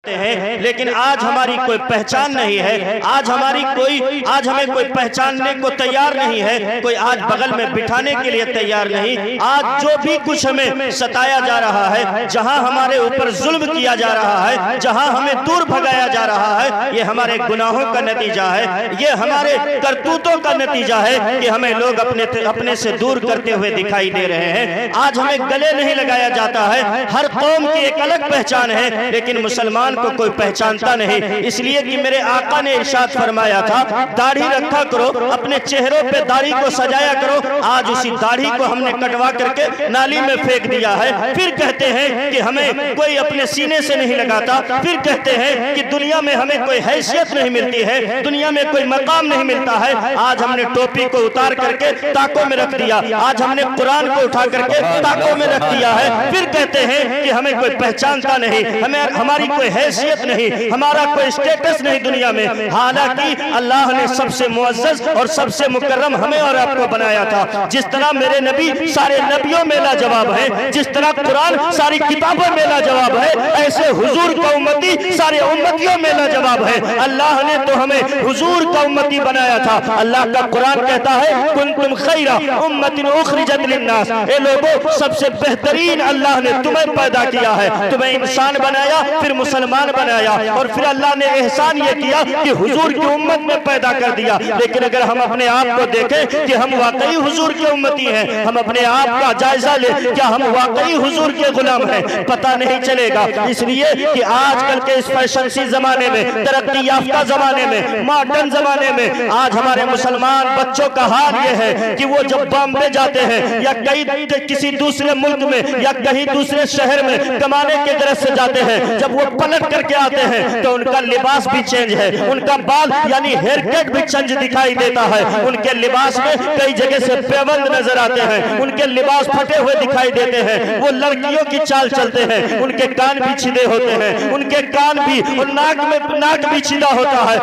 ہیں، لیکن آج ہماری کوئی پہچان نہیں ہے، آج ہمیں کوئی پہچاننے کو تیار نہیں ہے، کوئی آج بغل میں بٹھانے کے لیے تیار نہیں۔ آج جو بھی کچھ ہمیں ستایا جا رہا ہے، جہاں ہمارے اوپر ظلم کیا جا رہا ہے، جہاں ہمیں دور بھگایا جا رہا ہے، یہ ہمارے گناہوں کا نتیجہ ہے، یہ ہمارے کرتوتوں کا نتیجہ ہے کہ ہمیں لوگ اپنے سے دور کرتے ہوئے دکھائی دے رہے ہیں۔ آج ہمیں گلے نہیں لگایا جاتا ہے، ہر قوم کی ایک الگ پہچان ہے، لیکن مسلمان کو کوئی پہچانتا نہیں، اس لیے کہ میرے آقا نے ارشاد فرمایا تھا داڑھی رکھا کرو، اپنے چہروں پہ داڑھی کو سجایا کرو۔ آج اسی داڑھی کو ہم نے کٹوا کر کے نالی میں پھینک دیا ہے، پھر کہتے ہیں کہ ہمیں کوئی اپنے سینے سے نہیں لگاتا، پھر کہتے ہیں کہ دنیا میں ہمیں کوئی حیثیت نہیں ملتی ہے، دنیا میں کوئی مقام نہیں ملتا ہے۔ آج ہم نے ٹوپی کو اتار کر کے تاکوں میں رکھ دیا، آج ہم نے قرآن کو اٹھا کر کے تاکوں میں رکھ دیا ہے، پھر کہتے ہیں کہ ہمیں کوئی پہچانتا نہیں، ہماری کوئی حیثیت نہیں، ہمارا کوئی اسٹیٹس نہیں دنیا میں۔ حالانکہ اللہ نے سب سے معزز اور سب سے مکرم ہمیں اور آپ کو بنایا تھا۔ جس طرح میرے نبی سارے نبیوں میں لاجواب ہیں، جس طرح قرآن ساری کتابوں میں لاجواب ہے، ایسے حضور کا امتی سارے امتیوں میں لاجواب ہے۔ اللہ نے تو ہمیں حضور کا امتی بنایا تھا۔ اللہ کا قرآن کہتا ہے کنتم خیر امت اخرجت للناس، اے لوگوں سب سے بہترین اللہ نے تمہیں پیدا کیا ہے، تمہیں انسان بنایا، پھر مسلمان بنایا، اور پھر اللہ نے احسان یہ کیا کہ حضور کی امت میں پیدا کر دیا۔ لیکن اگر ہم اپنے آپ کو دیکھیں کہ ہم واقعی حضور کی امتی ہیں، ہم اپنے آپ کا جائزہ لیں، کیا ہم واقعی حضور کے غلام ہیں؟ پتہ نہیں چلے گا، اس لیے کہ آج کل کے اس فیشن سی زمانے میں، ترقی یافتہ زمانے میں، ماڈرن زمانے میں، آج ہمارے مسلمان بچوں کا حال یہ ہے کہ وہ جب بامبے جاتے ہیں یا کسی دوسرے ملک میں یا کہیں دوسرے شہر میں کمانے کے غرض سے جاتے ہیں، جب وہ پلٹ کر کے آتے ہیں تو ان کا لباس بھی چینج ہے، ان کا بال یعنی ہیئر کٹ بھی چینج دکھائی دیتا ہے، ان کے لباس میں کئی جگہ سے پیوند نظر آتے ہیں، ان کے لباس پھٹے ہوئے دکھائی دیتے ہیں، وہ لڑکیوں کی چال چلتے ہیں، ان کے کان بھی چھدے ہوتے ہیں، ان کے کان بھی اور ناک بھی چھدا ہوتا ہے،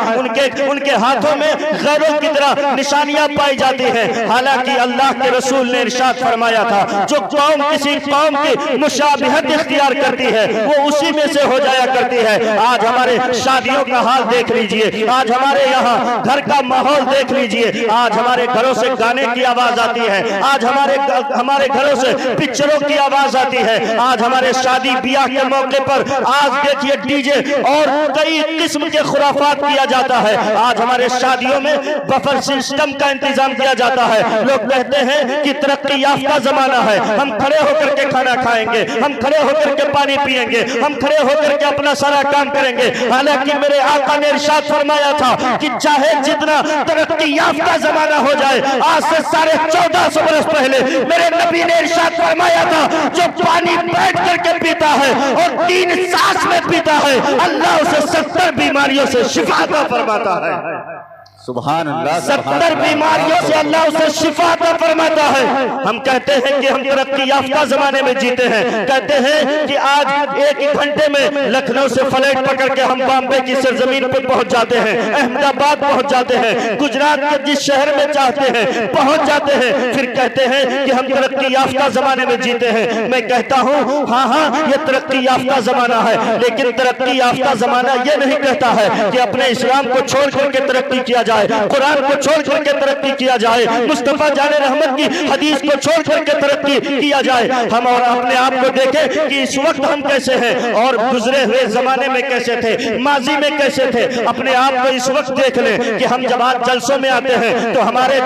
ان کے ہاتھوں میں غیروں کی طرح نشانیاں پائی جاتی ہیں۔ حالانکہ اللہ کے رسول نے ارشاد فرمایا تھا جو قوم کسی قوم کی مشابہت اختیار کرتی ہے وہ اسی میں سے ہو جایا کرتی ہے۔ آج ہمارے شادیوں کا حال دیکھ لیجئے، آج ہمارے یہاں گھر کا ماحول دیکھ لیجئے، آج ہمارے گھروں سے گانے کی آواز آتی ہے، آج ہمارے گھروں سے پکچروں کی آواز آتی ہے، آج ہمارے شادی بیاہ کے موقع پر آج دیکھیے ڈی جے اور کئی قسم کے خرافات کیا جاتا ہے۔ آج ہمارے شادیوں میں بفر سسٹم کا انتظام کیا جاتا ہے۔ لوگ کہتے ہیں کہ ترقی یافتہ زمانہ ہے، ہم کھڑے ہو کر کے کھانا کھائیں گے، ہم کھڑے ہو کر کے پانی پیئیں گے، ہم کھڑے ہو کر کے اپنا سارا کام کریں گے۔ حالانکہ میرے آقا نے ارشاد فرمایا تھا کہ چاہے جتنا ترقی یافتہ زمانہ ہو جائے، آج سے 1450 برس پہلے میرے نبی نے ارشاد فرمایا تھا جو پانی بیٹھ کر کے پیتا ہے اور 3 سانس میں پیتا ہے، اللہ اسے 70 بیماریوں سے شفا عطا فرماتا ہے۔ سبحان اللہ، 70 بیماریوں سے اللہ اسے شفا عطا فرماتا ہے۔ ہم کہتے ہیں کہ ہم ترقی یافتہ زمانے میں جیتے ہیں، کہتے ہیں کہ آج 1 گھنٹے میں لکھنؤ سے فلائٹ پکڑ کے ہم بامبے کی سرزمین پہ پہنچ جاتے ہیں، احمد آباد پہنچ جاتے ہیں، گجرات کے جس شہر میں چاہتے ہیں پہنچ جاتے ہیں، پھر کہتے ہیں کہ ہم ترقی یافتہ زمانے میں جیتے ہیں۔ میں کہتا ہوں ہاں یہ ترقی یافتہ زمانہ ہے، لیکن ترقی یافتہ زمانہ یہ نہیں کہتا ہے کہ اپنے اسلام کو چھوڑ کر کے ترقی کیا جائے، قرآن کو چھوڑ کر کے ترقی کیا جائے، مصطفیٰ جان رحمت کی حدیث کو چھوڑ کر کے ترقی کیا جائے۔ ہم اور اپنے آپ کو دیکھیں کہ اس وقت ہم کیسے ہیں اور گزرے ہوئے زمانے میں کیسے تھے، ماضی میں کیسے تھے۔ اپنے آپ کو اس وقت دیکھ لیں کہ ہم جب آج جلسوں میں آتے ہیں تو ہمارے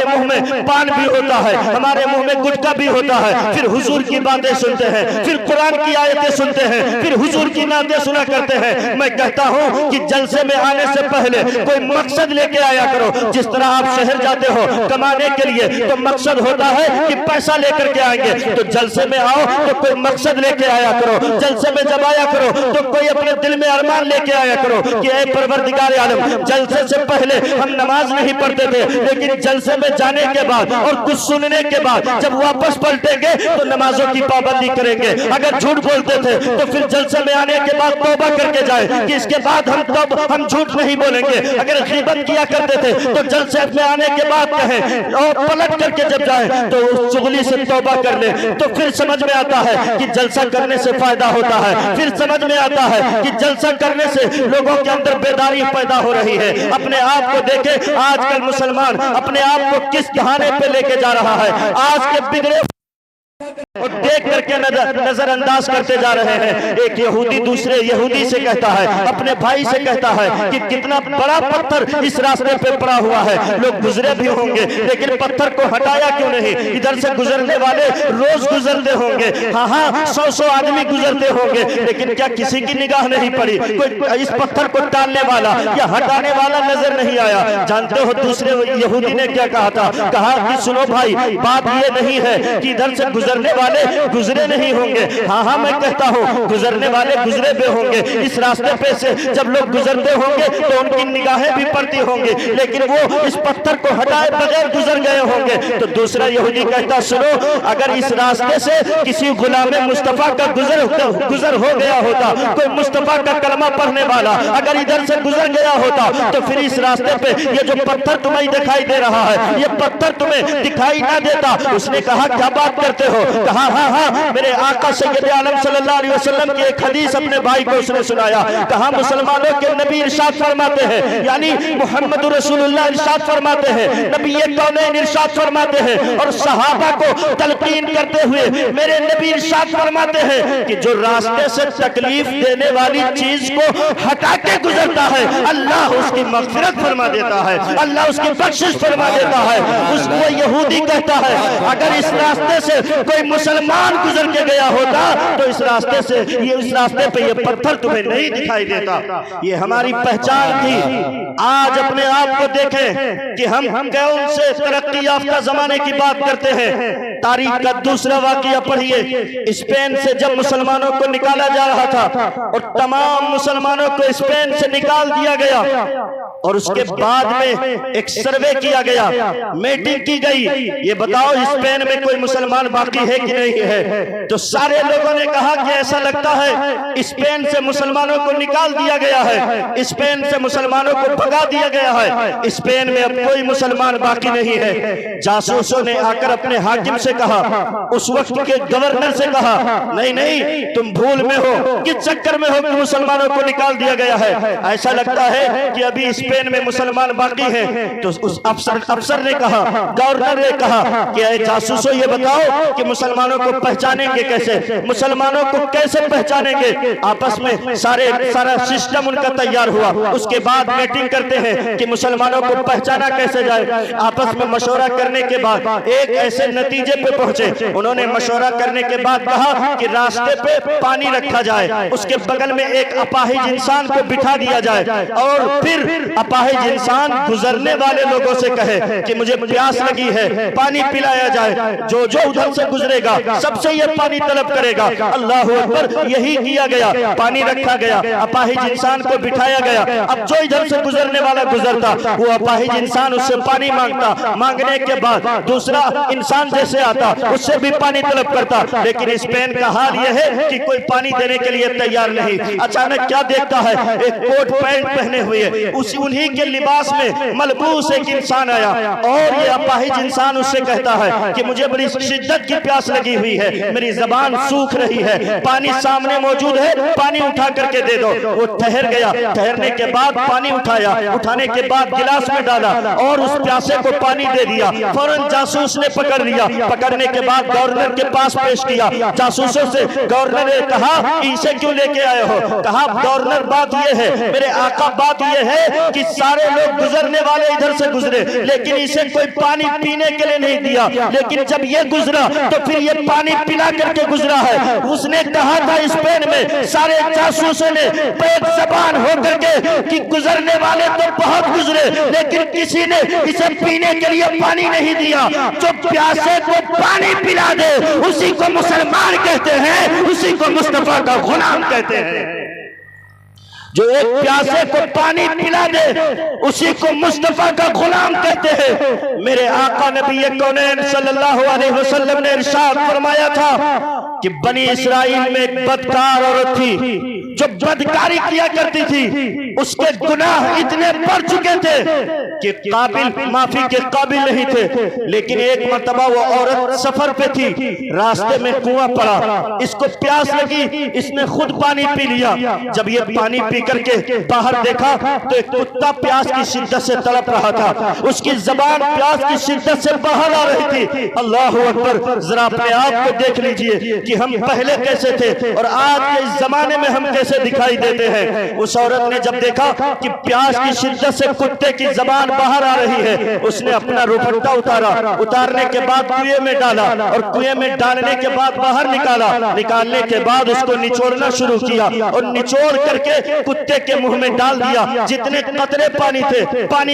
منہ میں پان بھی ہوتا ہے، ہمارے منہ میں گٹکا بھی ہوتا ہے، پھر حضور کی باتیں سنتے ہیں، پھر قرآن کی آیتیں سنتے ہیں، پھر حضور کی نعتیں سنا کرتے ہیں۔ میں کہتا ہوں کہ جلسے میں آنے سے پہلے کوئی مقصد لے کے آیا کرو۔ جس طرح آپ شہر جاتے ہو کمانے کے لیے تو مقصد ہوتا ہے کہ پیسہ لے کر کے آئیں گے، تو جلسے میں آؤ تو کوئی مقصد لے کے آیا کرو۔ جلسے میں جب آیا کرو تو کوئی اپنے دل میں ارمان لے کے آیا کرو کہ اے پروردگار عالم، جلسے سے پہلے ہم نماز نہیں پڑھتے تھے، لیکن جلسے میں جانے کے بعد اور کچھ سننے کے بعد جب واپس پلٹیں گے تو نمازوں کی پابندی کریں گے۔ اگر جھوٹ بولتے تھے تو پھر جلسے میں آنے کے بعد توبہ کر کے جائیں کہ اس کے بعد ہم جھوٹ نہیں بولیں گے۔ اگر غیبت کیا کیا کرتے تھے تو جلسے میں آنے کے بعد کہیں اور پلٹ کر کے جب جائیں تو اس چغلی سے توبہ کر لیں تو پھر سمجھ میں آتا ہے کہ جلسہ کرنے سے فائدہ ہوتا ہے، پھر سمجھ میں آتا ہے کہ جلسہ کرنے سے لوگوں کے اندر بیداری پیدا ہو رہی ہے۔ اپنے آپ کو دیکھیں، آج کل مسلمان اپنے آپ کو کس کہانے پہ لے کے جا رہا ہے، آج کے بگڑے اور دیکھ کر کے نظر انداز کرتے جا رہے ہیں۔ ایک یہودی دوسرے یہودی سے کہتا ہے، اپنے بھائی سے کہتا ہے کہ کتنا بڑا پتھر اس راستے پہ پڑا ہوا ہے، لوگ گزرے بھی ہوں گے لیکن پتھر کو ہٹایا کیوں نہیں؟ ادھر سے گزرنے والے روز گزرتے ہوں گے، ہاں 100 آدمی گزرتے ہوں گے، لیکن کیا کسی کی نگاہ نہیں پڑی؟ کوئی اس پتھر کو ٹالنے والا یا ہٹانے والا نظر نہیں آیا؟ جانتے ہو دوسرے یہودی نے کیا کہا تھا؟ کہا کہ سنو بھائی، بات یہ نہیں ہے کہ ادھر سے گزرنے والے گزرے نہیں ہوں گے، ہاں میں کہتا ہوں گزرنے والے گزرے بھی ہوں گے، اس راستے پہ سے جب لوگ گزرتے ہوں گے تو ان کی نگاہیں بھی پڑتی ہوں گی، لیکن وہ اس پتھر کو ہٹائے بغیر گزر گئے ہوں گے۔ تو دوسرا یہودی کہتا سنو، اگر اس راستے سے کسی غلام مصطفیٰ کا گزر ہو گیا ہوتا، کوئی مصطفیٰ کا کلمہ پڑھنے والا اگر ادھر سے گزر گیا ہوتا تو پھر اس راستے پہ یہ جو پتھر تمہیں دکھائی دے رہا ہے، یہ پتھر تمہیں دکھائی نہ دیتا۔ اس نے کہا کیا بات کرتے ہو؟ کہا ہاں میرے آقا سید عالم صلی اللہ علیہ وسلم کی ایک حدیث اپنے بھائی کو اس نے سنایا۔ کہا مسلمانوں کے نبی ارشاد فرماتے ہیں، یعنی محمد رسول اللہ ارشاد فرماتے ہیں، نبی کونین ارشاد فرماتے ہیں اور صحابہ کو تلقین کرتے ہوئے میرے نبی ارشاد فرماتے ہیں کہ جو راستے سے تکلیف دینے والی چیز کو ہٹا کے گزرتا ہے اللہ اس کی مغفرت فرما دیتا ہے، اللہ اس کی بخشش فرما دیتا ہے۔ اس کو یہودی کہتا ہے اگر اس راستے سے کوئی مسلمان گزر کے گیا ہوتا تو اس راستے سے اس راستے پہ یہ پتھر تمہیں نہیں دکھائی دیتا۔ یہ ہماری پہچان تھی۔ آج اپنے آپ کو دیکھیں کہ ہم کون سے ترقی یافتہ زمانے کی بات کرتے ہیں۔ تاریخ کا دوسرا واقعہ پڑھیے، اسپین سے جب مسلمانوں کو نکالا جا رہا تھا اور تمام مسلمانوں کو اسپین سے نکال دیا گیا اور اس کے بعد میں ایک سروے کیا گیا، میٹنگ کی گئی، یہ بتاؤ اسپین میں کوئی مسلمان باقی ہے کہ نہیں ہے؟ تو سارے لوگوں نے کہا کہ ایسا لگتا ہے اسپین سے مسلمانوں کو نکال دیا گیا ہے، اسپین سے مسلمانوں کو بھگا دیا گیا ہے، اسپین میں اب کوئی مسلمان باقی نہیں ہے۔ جاسوسوں نے آ کر اپنے حاکم سے کہا، اس وقت کے گورنر سے کہا نہیں تم بھول میں ہو، کس چکر میں ہو کہ مسلمانوں کو نکال دیا گیا ہے؟ ایسا لگتا ہے کہ ابھی اسپین میں مسلمان باقی ہیں۔ تو اس افسر نے کہا، گورنر نے کہا کہ اے جاسوسو یہ بتاؤ کہ مسلمانوں کو پہچانیں گے کیسے؟ مسلمانوں کو کیسے پہچانیں گے؟ آپس میں سارا سسٹم ان کا تیار ہوا، اس کے بعد میٹنگ کرتے ہیں کہ مسلمانوں کو پہچانا کیسے جائے۔ آپس میں مشورہ کرنے کے بعد ایک ایسے نتیجے پہ پہنچے، انہوں نے مشورہ کرنے کے بعد کہا کہ راستے پہ پانی رکھا جائے، اس کے بغل میں ایک اپاہج انسان کو بٹھا دیا جائے اور پھر اپاہج انسان گزرنے والے لوگوں سے کہے کہ مجھے پیاس لگی ہے، پانی پلایا جائے، جو ادھر سے گزرے گا سب سے یہ پانی طلب کرے گا۔ اللہ اکبر، یہی کیا گیا، پانی رکھا گیا، اپاہج انسان کو بٹھایا گیا۔ اب جو ادھر سے گزرنے والا گزرتا وہ اپاہج انسان اس سے پانی مانگتا، مانگنے کے بعد دوسرا انسان جیسے آتا اس سے بھی پانی طلب کرتا، لیکن اسپین کا حال یہ ہے کہ کوئی پانی دینے کے لیے تیار نہیں۔ اچانک کیا دیکھتا ہے، ایک کوٹ پینٹ پہنے ہوئے انہی کے لباس میں ملبوس ایک انسان آیا اور یہ اپاہج انسان اس سے کہتا ہے کہ مجھے بڑی شدت کی پیاس لگی ہوئی ہے، میری زبان سوکھ رہی ہے، پانی سامنے موجود ہے، پانی اٹھا کر کے دے دو۔ وہ ٹھہر گیا، ٹھہرنے کے بعد پانی اٹھایا، اٹھانے کے بعد گلاس میں ڈالا اور اس پیاسے کو پانی دے دیا۔ فوراً جاسوس نے پکڑ لیا، پکڑنے کے بعد گورنر کے پاس پیش کیا۔ جاسوسوں سے گورنر نے کہا اسے کیوں لے کے آئے ہو؟ کہا گورنر بات یہ ہے، میرے آقا بات یہ ہے کہ سارے لوگ گزرنے والے ادھر سے گزرے لیکن اسے کوئی پانی پینے کے لیے نہیں دیا، لیکن جب یہ گزرا تو پھر یہ پانی پلا کر کے گزرا ہے۔ اس نے کہا تھا اسپین میں سارے جاسوسوں نے ایک زبان ہو کر کے کہ گزرنے والے تو بہت گزرے لیکن کسی نے اسے پینے کے لیے پانی نہیں دیا۔ جو پیاسے کو پانی پلا دے اسی کو مسلمان کہتے ہیں، اسی کو مصطفیٰ کا غلام کہتے ہیں۔ جو ایک پیاسے کو پانی پلا دے اسی کو مصطفیٰ کا غلام کہتے ہیں۔ میرے آقا نبی کونین صلی اللہ علیہ وسلم نے ارشاد فرمایا تھا کہ بنی اسرائیل میں ایک بدکار عورت تھی، جو بدکاری کیا کرتی تھی اس کے گناہ اتنے بڑھ چکے تھے کہ قابل معافی کے قابل نہیں تھے، لیکن ایک مرتبہ وہ عورت سفر پہ تھی، راستے میں کنواں پڑا، اس کو پیاس لگی، اس نے خود پانی پی لیا۔ جب یہ پانی پی کر کے باہر دیکھا تو ایک کتا پیاس کی شدت سے تڑپ رہا تھا، اس کی زبان پیاس کی شدت سے باہر آ رہی تھی۔ اللہ اکبر، ذرا اپنے آپ کو دیکھ لیجئے کہ ہم پہلے کیسے تھے اور آج کے اس زمانے میں ہم کیسے دکھائی دیتے ہیں۔ اس عورت نے جب دیکھا کہ پیاس کی شدت سے کتے کی زبان باہر آ رہی ہے، اس نے اپنا دوپٹہ اتارا، اتارنے کے بعد کنویں میں ڈالا اور کنویں میں ڈالنے کے بعد باہر نکالا، نکالنے کے بعد اس کو نچوڑنا شروع کیا اور نچوڑ کر کے کتے کے منہ میں ڈال دیا۔ جتنے قطرے پانی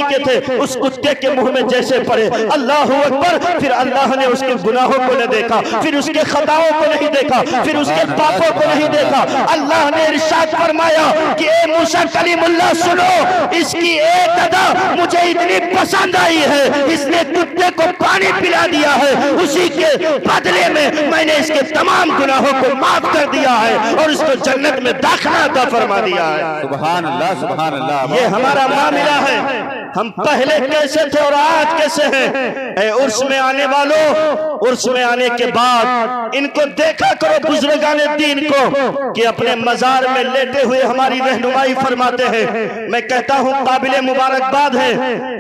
کے تھے اس کتے کے منہ میں جیسے پڑے۔ اللہ اکبر، پھر اللہ نے اس کے گناہوں کو نہ دیکھا، پھر اس کے خطاؤں کو نہیں دیکھا، پھر اس کے پاپوں کو نہیں دیکھا۔ اللہ نے ارشاد فرمایا کہ اے موسیٰ کلیم اللہ سنو، اس کی ایک ادا مجھے اتنی پسند آئی ہے، اس نے کتے کو پانی پلا دیا ہے، اسی کے بدلے میں نے اس کے تمام گناہوں کو معاف کر دیا ہے اور اس کو جنت میں داخلہ عطا فرما دیا ہے۔ سبحان اللہ، سبحان اللہ۔ یہ ہمارا معاملہ ہے، ہم پہلے کیسے تھے اور آج کیسے ہیں۔ اے عرس میں آنے والوں، عرس میں آنے کے بعد ان کو دیکھا کرو بزرگان دین کو کہ اپنے مزار میں لیٹے ہوئے ہماری رہنمائی فرماتے ہیں۔ میں کہتا ہوں قابل مبارکباد ہے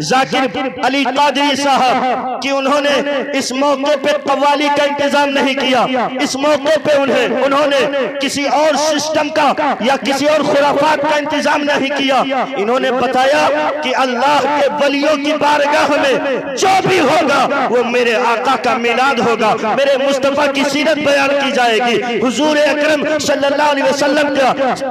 ذاکر علی قادری صاحب کہ انہوں نے اس موقع پہ قوالی کا انتظام نہیں کیا، اس موقع پہ انہوں نے کسی اور سسٹم کا یا کسی اور خرافات کا انتظام نہیں کیا۔ انہوں نے بتایا کہ اللہ کے ولیوں کی بارگاہ میں جو بھی ہوگا وہ میرے آقا کا میلاد ہوگا، میرے مصطفیٰ کی سیرت بیان کی جائے گی، حضور اکرم صلی اللہ علیہ وسلم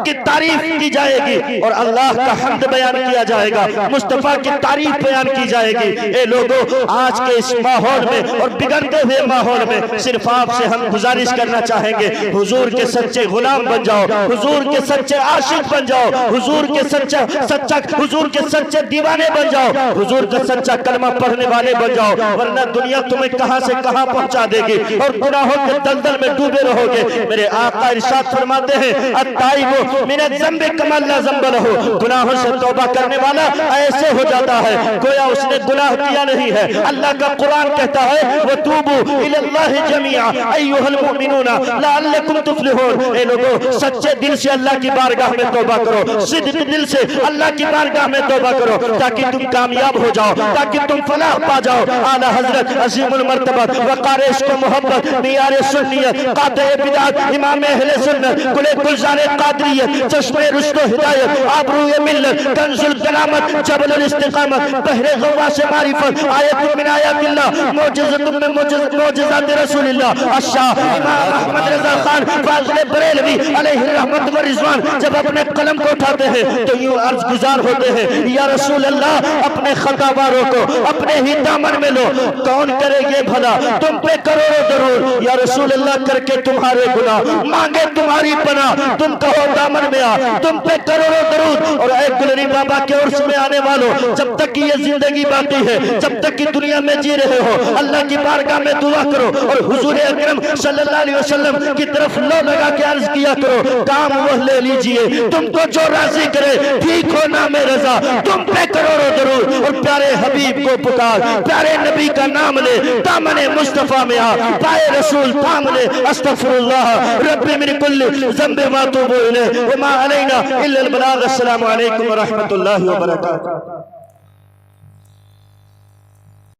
کی تعریف کی جائے گی اور اللہ کا حمد بیان کیا جائے گا، مصطفیٰ کی تعریف بیان کی جائے گی۔ اے لوگوں، آج کے اس ماحول میں اور بگڑتے ہوئے ماحول میں صرف آپ سے ہم گزارش کرنا چاہیں گے، حضور کے سچے غلام بن جاؤ، حضور کے سچے عاشق بن جاؤ، حضور کے سچے دیوانے بن جاؤ، حضور کا سچا کلمہ پڑھنے والے بن جاؤ، ورنہ دنیا تمہیں کہاں سے کہاں پہنچا دے گی اور گناہوں کے دلدل میں ڈوبے رہو گے۔ میرے آقا ارشاد فرماتے ہیں التائب من الذنب کما لا ذنب لہ، گناہوں سے توبہ کرنے والا ایسے ہو جاتا ہے گویا اس نے گناہ کیا نہیں ہے۔ اللہ کا قرآن کہتا ہے وَتُوبُوا إِلَى اللَّهِ جَمِيعًا أَيُّهَا الْمُؤْمِنُونَ لَعَلَّكُمْ تُفْلِحُونَ۔ اے لوگو، سچے دل سے اللہ کی بارگاہ میں توبہ کرو، صدق دل سے اللہ کی بارگاہ میں توبہ کرو تاکہ تم کامیاب ہو جاؤ، تاکہ تم فلاح پا جاؤ۔ اعلیٰ حضرت عظیم المرتبت وقار عشق و محبت، معیار سنیت، قاطع بدعت، امام اہل سنت، گلزار قادریت، چشمِ رشد و ہدایت، آبروئے ملت، کنز الکرامت، جبل الاستقامت، بحر غواص معرفت، آیت من آیات اللہ، معجزت من معجزات رسول اللہ، الشاہ امام احمد رضا خان فاضل بریلوی علیہ الرحمت و رضوان جب اپنے قلم کو اٹھاتے ہیں تو یوں عرض گزار ہوتے ہیں یا رسول اللہ، اپنے خطاواروں کو اپنے ہی دامن میں لو، کون کرے یہ بھلا، تم پہ کروڑوں درود یا رسول اللہ کر کے تمہارے گناہ مانگے تمہاری پناہ، تم کہو دامن میں آ، تم پہ کروڑوں درود۔ اور اے گلری بابا کے عرس میں آنے والوں، جب تک کہ یہ زندگی باقی ہے، جب تک کہ دنیا میں جی رہے ہو، اللہ کی بارگاہ میں دعا کرو اور حضور اکرم صلی اللہ علیہ وسلم کی طرف لو لگا کے عرض کیا کرو کام وہ لے لیجئے، تم کو جو راضی کرے ٹھیک ہو نام رضا، تم پہ کروڑوں درود اور پیارے حبیب کو پکار، پیارے نبی کا نام لے، دامن مصطفیٰ میں آ، پائے رسول تھام لے، استغفر اللہ رب من کل ذنب واتوب الیہ وما علینا الا البلاغ۔ السلام علیکم ورحمۃ اللہ وبرکاتہ۔